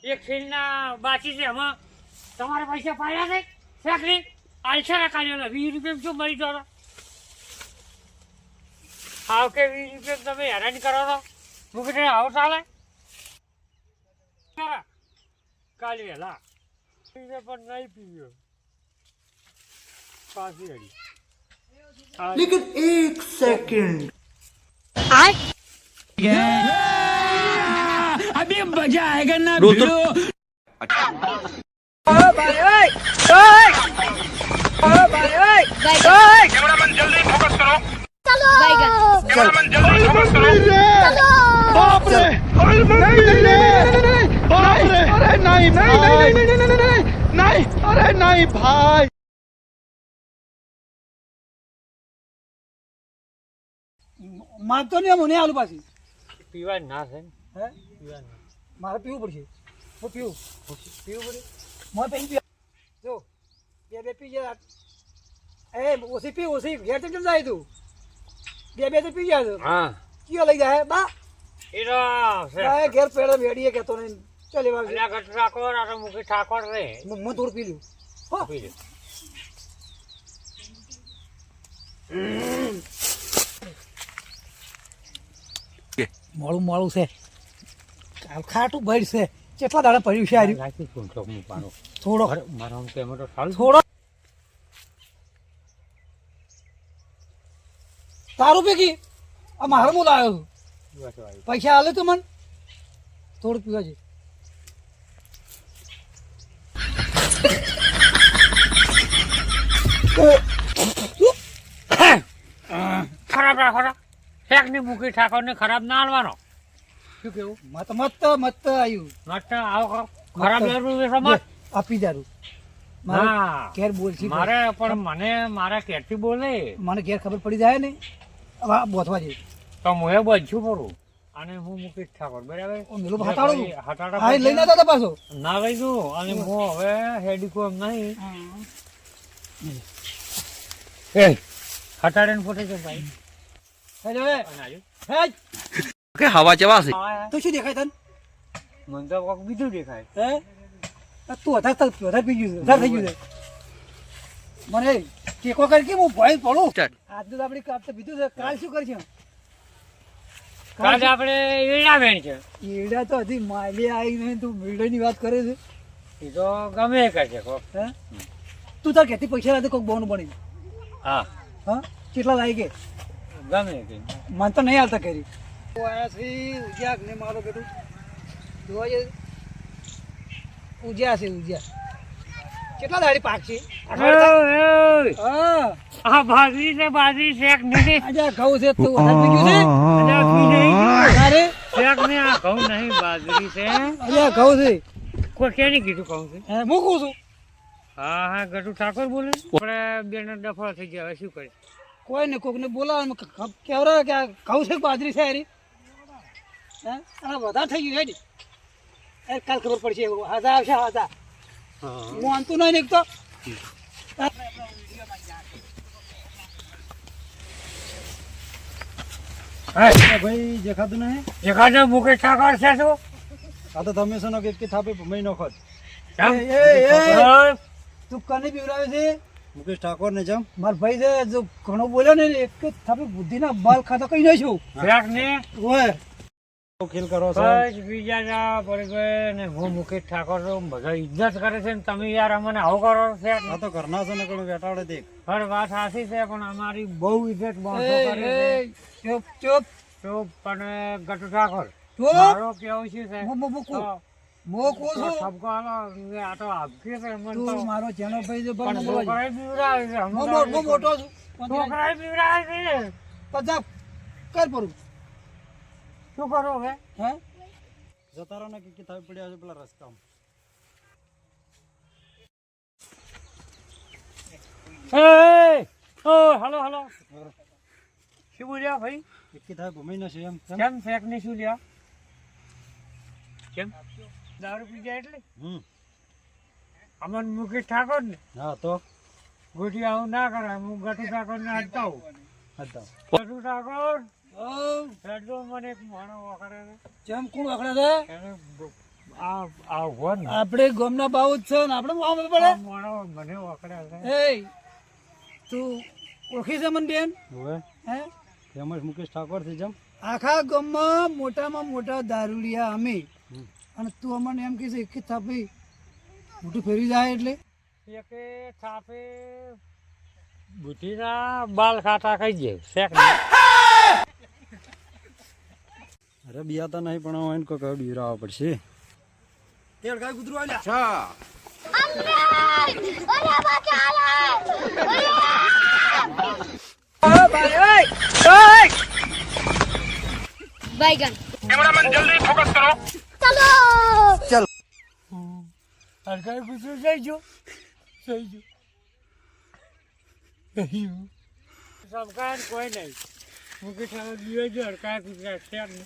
એક ફીલના બાકી છે એમાં તમારે પૈસા પાડ્યા છે શાકરી આલસા કાઢ્યો 20 રૂપિયા શું મળી જાવ આવ કે 20 રૂપિયા તમે હેરાન કરો છો મુકે આવો ચાલે કાલે વેલા પણ નહીં પીવ્યો પાછી હડી लेकिन एक सेकंड अभी मजा आएगा ना भिड़ो कैमरामैन जल्दी फोकस करो कैमरामैन जल्दी फोकस करो बाप रे अरे नहीं अरे नहीं भाई માગતો નહીં મને આલુ પાછી પીવા ના છે હે પીવા ના મારે પીવું પડશે હું પીવું પડે મારે પી પી જો બે પી ગયા એ ઓછી પી ઓછી ઘેર તો કેમ જાય તું બે તો પી ગયા હા કયો લઈ જાય બા એનો એ ઘેર પેડે વેડીએ કહેતો નહીં ચાલ એવા અલ્યા ગટ ઠાકોર આ મુકે ઠાકોર રે હું થોડું પી લ્યું હો પી લે મોળું મોળું છે કાલ ખાટું બળ છે કેટલા દાડા પડ્યું છે આર્યું રાખી કોણ ચોક મુ પાનો થોડો મારો આમ કેમ તો સારું થોડો તારું પૈકી આ મારો હું લાવ્યો છું પૈસા આલે તું મને થોડું પીવા છે ખરાબ રાખો ફેક ની મુકી ઠાકોર ને ખરાબ ના આલવાનો શું કેવું મત આવ્યું મત આવો ખરાબ લેવું છે સમજ આપી દારૂ હા ઘેર બોલશી મારે પણ મને મારા કેરથી બોલે મને ઘેર ખબર પડી જાય ને હવે બોથવા જઈએ તો હું એ બધું પડું અને હું મુકેશ ઠાકોર બરાબર મેલું હટાડું હટાડા હા લઈને આવતા પાછો ના લઈ દઉં અને હું હવે હેડીકો એમ નહીં એ હટાડે ને ફોટે છે ભાઈ કે હવા ચવા છે તો શું દેખાય તને મને તો કોક બીજું દેખાય હે તું વધારે પી ગયું વધારે થઈ ગયું છે મને ટેકો કરી કે હું ભય પડું આજનું તો આપણે કાપ તો બીજું છે કાલ શું કરશે કાલે આપણે એડા વેણ છે એડા તો હજી માલી આવી નહીં તું મેળાની વાત કરે છે એ તો ગમે એ કરશે કોક હે તું તાર ખેતી પૈસા લાગે કોઈક બોનું બની હા હા કેટલા લાગે કે ગમે એ મને તો નહીં હાલતા કરી ઉજ્યા ને મારો બેટું જોવા જઈએ ઉજ્યા છે ઉજ્યા કેટલા દાડી પાક છે હા આ બાજરી છે બાજરી શેક નહીં આજે ઘઉં છે તું વધારે પી ગયું છે અરે શેક ને આ ઘઉં નહીં બાજરી છે આજે ઘઉં છે કોઈ કેની કીધું કહું છે હે હું કહું છું હા હા ગટુ ઠાકોર બોલે આપણે બેનો ડફો થઈ ગયા હવે શું કરીશ કોઈ ને કોકને બોલાવે કેવરા કે ઘઉં છે બાજરી છે હરી હે આ વધારે થઈ ગયું હેડી એ કાલ ખબર પડશે હાજા આવશે હાજા હું આનતું નહીં એક તો ભાઈ દેખાતું નહીં એકાદો મુકેશ ઠાકોર છે શું આ તો તમે શું કે થાપે મહિનો ખોટ કેમ? તું કને પીવડાવે છે મુકેશ ઠાકોર ને જમ માર ભાઈ છે જો ઘણો બોલ્યો ને એક જ થાપે બુદ્ધિના બાલ ખાતા કઈ નહીં છું શેક ને ઓય ખેલ કરો બસ બીજા ના પડી ગયે ને હું મુકેશ ઠાકોર છું બધા ઇજ્જત કરે છે ને તમે યાર અમને આવો કરો છે આ તો ઘરના છો ને કોઈ વેટાડે દેખ હર વાત સાચી છે પણ અમારી બહુ ઇજ્જત બાંધો કરે છે ચૂપ ચૂપ તો પણ ગટુ ઠાકોર ચૂપ મારો કેવું છે મો કો છું ઠપકો આલો આ તો આપકે છે મને તો તું મારો જેનો ભાઈ છે પણ પણ છોકરાએ બીવડાવે છે મો મોટો છું છોકરાએ બીવડાવે છે પજા કર પરું શું કરો હવે હે જતા રહો ને કે થાપે પડ્યા છે પેલા રસ્તામાં ઓ હલો હલો શું બોલ્યા ભાઈ કે થાપે મહિનો છે એમ કેમ ફેક ની શું લ્યા કેમ દારૂ પી જાય એટલે અમન મુકેશ ઠાકોર ને હા તો ગોઠી આવું ના કરાય હું ગટુ ઠાકોર ને હટતા હું ગટુ ઠાકોર હેડો મને એક માણો વખડે છે જેમ કોણ આખડે છે એને આ ઉભો ને. આપણે ગામના બાવ જ છે ને આપણે વામ પડે આ મોણો મને ઓકળે છે. એ તું ઓળખી છે મને બેન હવે હે ફેમસ મુકેશ ઠાકોર થી જમ આખા ગામમાં મોટામાં મોટા દારૂડિયા અમે અને તું અમને એમ કહે છે એક થાપી મોટું ફેરી જાય એટલે એકે થાપે બુદ્ધિના બાલ ખાટા ખાઈ જાય શેક અરે બિયાતા નહીં પણ એને કોઈ બીવરાવવા પડશે તેલ ગાય કૂતરું આલ્યા बैगन कैमरामैन जल्दी फोकस करो હરકાઈ કૂતરું જઈ જો સમકાય કોઈ નહીં મૂકી ઠાકોર જીવે જો હરકાઈ કૂતરા શેક ને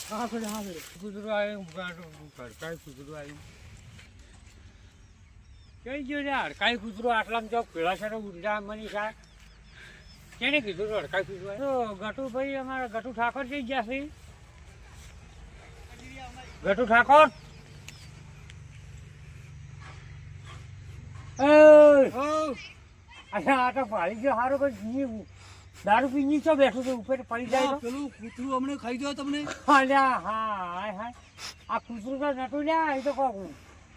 હા કૂતરું આવ્યું હરકાઈ કૂતરું આવ્યું કઈ ગયો ને હરકાઈ કૂતરું આટલામાં ચોક પેલા સારો ઊંડા મની સા કેને કીધું તો હરકાઈ કૂતરું આવ્યું ગટુભાઈ અમારા ગટુ ઠાકોર જઈ ગયા છે ગટુ ઠાકોર અચ્છા આ તો પાડી ગયો સારું કોઈ દારૂ પીની છો બેઠું તો ઉપર પડી જાય તો પેલું કૂતરું હમણાં ખાઈ ગયો તમને અલ્યા હા આ કૂતરું તો નતું લ્યા એ તો કહું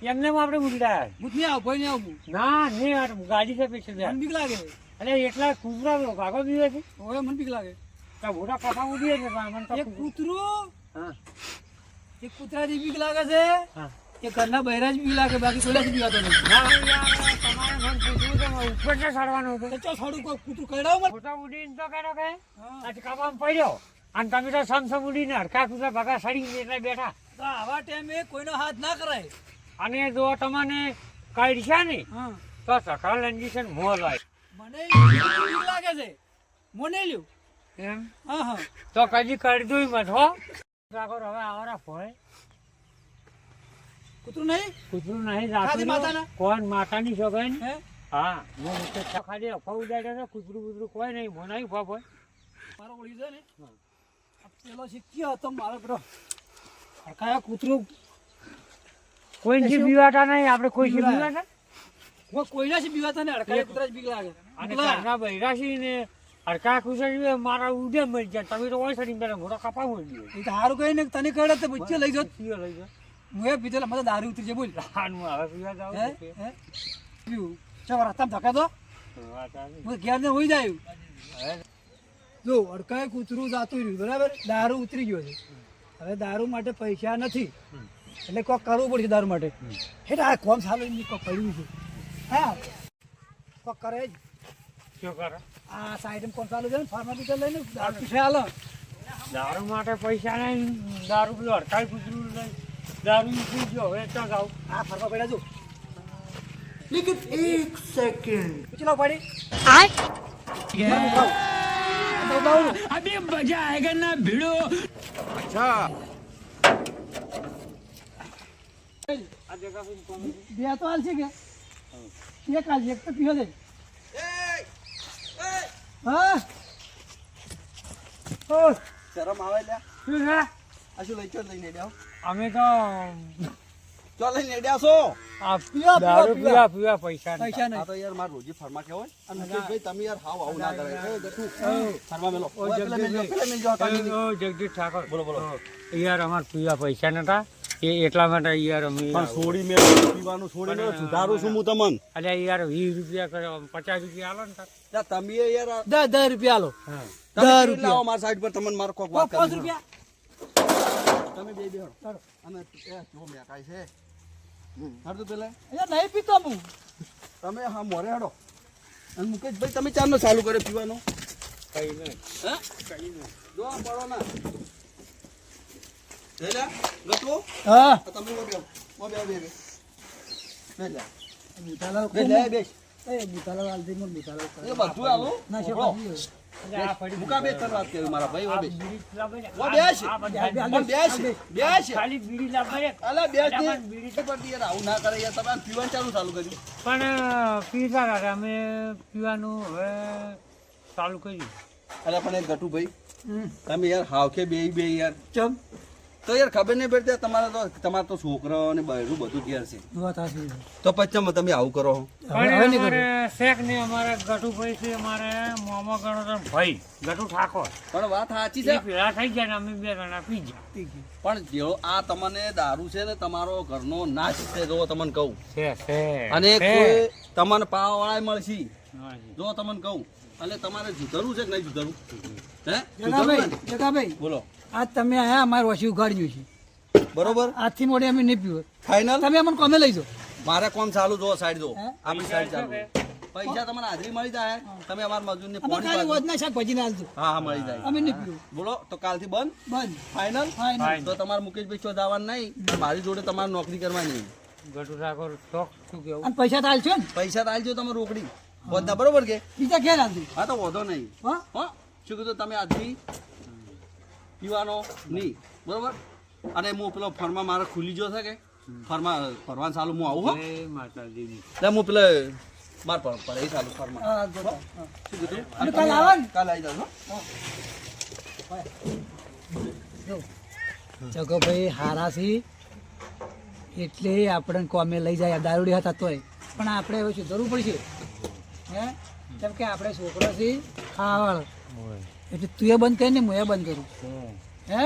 એમને આપણે ઉડાયા હું નહીં આવું ભાઈ નહીં આવું ના નહીં આ ગાડી છે પૈસે મને બીક લાગે અરે એટલા કૂતરા ભાગો દીવે છે હવે મને બીક લાગે તો મોટા કથા ઉડીએ છે મને તો એક કૂતરું હા એક કૂતરાથી બીક લાગે છે હા એ ઘરના બહેરા જ બીક લાગે બાકી કોઈલાથી બીવાતો નથી ના યાર તમારે મને પૂછવું તો ઉપર ને ચડવાનું હતું તો ચાલ થોડું કોઈ કૂતરું કહેડાવ મને મોટા ઉડીને તો કેનો કે આજે કામ પડ્યો અને તમે તો સમસમ ઉડીને હરકા કૂતરા ભગા સડીને એટલે બેઠા તો આવા ટાઈમે કોઈનો હાથ ના કરાય અને જો તમને કાઢી છે ને હા તો સકાળ ઇન્જેક્શન મોં લાય મને બીક લાગે છે મને લ્યો એમ હા હા તો કદી કરી દઉં મત હો ઠાકોર હવે આવરા ફોય કૂતરું નહીં કૂતરું નહીં ખાલી જાતું માતાના? કોણ માતાની છોકરી હે હા હું ખાલી અફવા ઉડાડ્યો છે કૂતરું કૂતરું કોઈ નહીં મને નહીં ઉભા હોય મારો ઓળી છે ને આ પેલો શીખ્યો હતો મારો પેલો કયા કૂતરું કોઈ જે બીવાતા નહીં આપણે કોઈ જે બીવાતા હું કોઈના છે બીવાતા ને અડકાય કૂતરા જ બીક લાગે અને ઘરના બૈરા છે ને હરકા કૂતરા મારા ઉડે મરી જાય તમે તો હોય સડી પેલા મોટા કપા મળી ગયો એ તો સારું કહે ને તને કહે તો વચ્ચે લઈ જાઓ લઈ જાય હું એ પીધેલા મને દારૂ ઉતરી છે બોલ આનું હવે પીવા જાવ હે હે પીવું ચાલ રસ્તામાં ધક્કા દો હું ઘેર ને હોઈ જાય જો અડકાય કૂતરું જાતું રહ્યું બરાબર દારૂ ઉતરી ગયો છે હવે દારૂ માટે પૈસા નથી એટલે કોક કરવું પડશે દારૂ માટે એટલે આ કોમ સારું એમની કોક પડ્યું છે હા કોક કરે જ શું કરે આ સાઈડ કોમ ચાલુ છે ને ફાર્માસિટી લઈને દારૂ પીછે હાલો દારૂ માટે પૈસા નહીં દારૂ પેલું હડકાઈ કૂતરું લઈ દારૂ પી ગયો હવે તો જાવ આ ફરવા પડ્યા જો લેકિન એક સેકન્ડ ચલો પડી अभी मजा आएगा ना भिड़ो બે તો હાલ છે કે એક હાલ એક તો પીવો દે હા શરમ આવે લ્યા શું છે આ શું લઈ ચો લઈને ડ્યાવ અમે તો ચો લઈને ડ્યા છો આ પીવા, દારૂ પીવા. પીવા પૈસા નહીં. પૈસા આ નહીં તો યાર માર રોજી ફરમા કહેવાય અને મુકેશભાઈ તમે યાર હાવ આવું ના કરે એ ગટુ ફરમા મેલો ઓ ઓય પેલા મેલ જો કાઢી ઓ જગદીશ ઠાકોર બોલો, બોલો. યાર અમાર પીવા પૈસા નતા એ એટલા માટે યાર અમે પણ છોડી મેં પીવાનું છોડીને સુધારું છું હું તમન અલ્યા યાર 20 રૂપિયા કરે 50 રૂપિયા આલો ને તાર. યા તમે યાર 10 રૂપિયા હાલો હા તમે 10 કેટલા રૂપિયા આવો મારા સાઈડ પર તમને મારો કોક વાત 5 કરી રૂપિયા તમે બે બે અને એ જો મે કાઈ છે હરદુ પેલા અહીંયા નહીં પીતો હું તમે હા મોરે હડો અને મુકેશભાઈ તમે ચારનો ચાલુ કર્યો પીવાનું કઈ નહીં હે જો આ પડો ના લેલા ગટુ હા તમે વો બે બે લેલા બુટાલા બે લે બે એ બુટાલા હાલ દે મને બુટાલા એ બધું આલો ના છે અલ્યા આ પડી મુકા બે તર વાત કરી મારા ભાઈ વો બે બીડી લાવે ને. વો બેસ આ બધા પણ બેસ બેસ ખાલી બીડી લાવે ને. અલા બેસ અલ્યા દે પણ બીડી પર યાર આવું ના કરે યાર તમે પીવાનું ચાલુ કર્યું પણ પીતા હતા અમે પીવાનું હવે ચાલુ કર્યું અલા પણ એ ગટુ ભાઈ તમે યાર હાવ કે બે યાર ચમ તો યાર ખબર નહીં પડતી તમારે તો છોકરા અને બૈરું બધું ઘેર છે વાત સાચી છે. તો પછી તમે આવું કરો પણ હવે નહીં અમારે શેક ને અમારે ગટુભાઈ છે અમારે મોમો ગણો તો ભાઈ ગટુ ઠાકોર પણ વાત સાચી એ છે પેલા થઈ ગયા ને અમે 2 જણા પી ગયા પણ જેવો આ તમને દારૂ છે ને તમારો ઘરનો નાશ છે જો તમને કહું છે અને છે. કોઈ તમને પાવાળા મળશે હા જી. જો તમને કહું એટલે તમારે જુદરવું છે કે નહીં જુદરવું હે જગાભાઈ જુદરવું ને? જગાભાઈ બોલો આજ તમે આયા અમારે ઓછી ઉગાડ્યું છે બરોબર આજથી મોડે અમે નહીં પીવું ફાઇનલ તમે અમને કોમે લઈ જાઓ મારે કોમ ચાલુ જો સાઈડ જો હે? આપણી સાઈડ ચાલુ પૈસા તમને હાજરી મળી જાય તમે અમારા મજૂરને અમે પાણી ખાલી પાજો. વધના શાકભાજી ના હાલજો હા હા મળી જાય અમે નહીં પીવું બોલો તો કાલથી બંધ બંધ ફાઇનલ ફાઇનલ. ફાઇનલ. તો તમારે મુકેશભાઈ ચો જવાનું નહીં મારી જોડે તમારે નોકરી કરવાની ગટુ ઠાકોર શોખ શું કેવું અને પૈસા તો હાલશો ને પૈસા તો આલજો તમે રોકડી વધના બરોબર કે બીજા ઘેર હાલજો હા તો વધો નહીં હા હો શું કીધું તમે આજથી પીવાનો નહીં બરોબર અને હું પેલો ફરમાં મારે ખુલી ગયો છે કે ફરવાનું ચાલુ હું આવું હો જય માતાજી એટલે હું પેલે માર પર એ ચાલુ ફરમાં હા, જો. શું કીધું અને કાલ આવો ને? કાલે આવી જાવ જગોભાઈ હારા છે એટલે આપણે કોમે લઈ જાય દારૂડી હતા તોય પણ આપણે હવે સુધરવું પડશે હે કેમ કે આપણે છોકરો છે ખાવાળ એટલે તું એ બંધ કરી ને હું એ બંધ કરું હે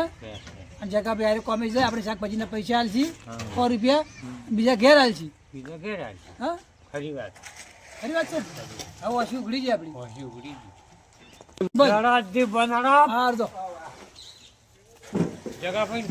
અને જગાભાઈ હારે કોમે જાય આપણે શાકભાજીના પૈસા હાલશી 100 રૂપિયા બીજા ઘેર હાલશી બીજો ઘેર હા ખરી વાત ખરી વાત છે ને? હવે ઓછી ઉઘડી જાય આપણી પછી ઉગડી ગઈ બંધ જરા દી બનાડા હાર દો જગા ભાઈ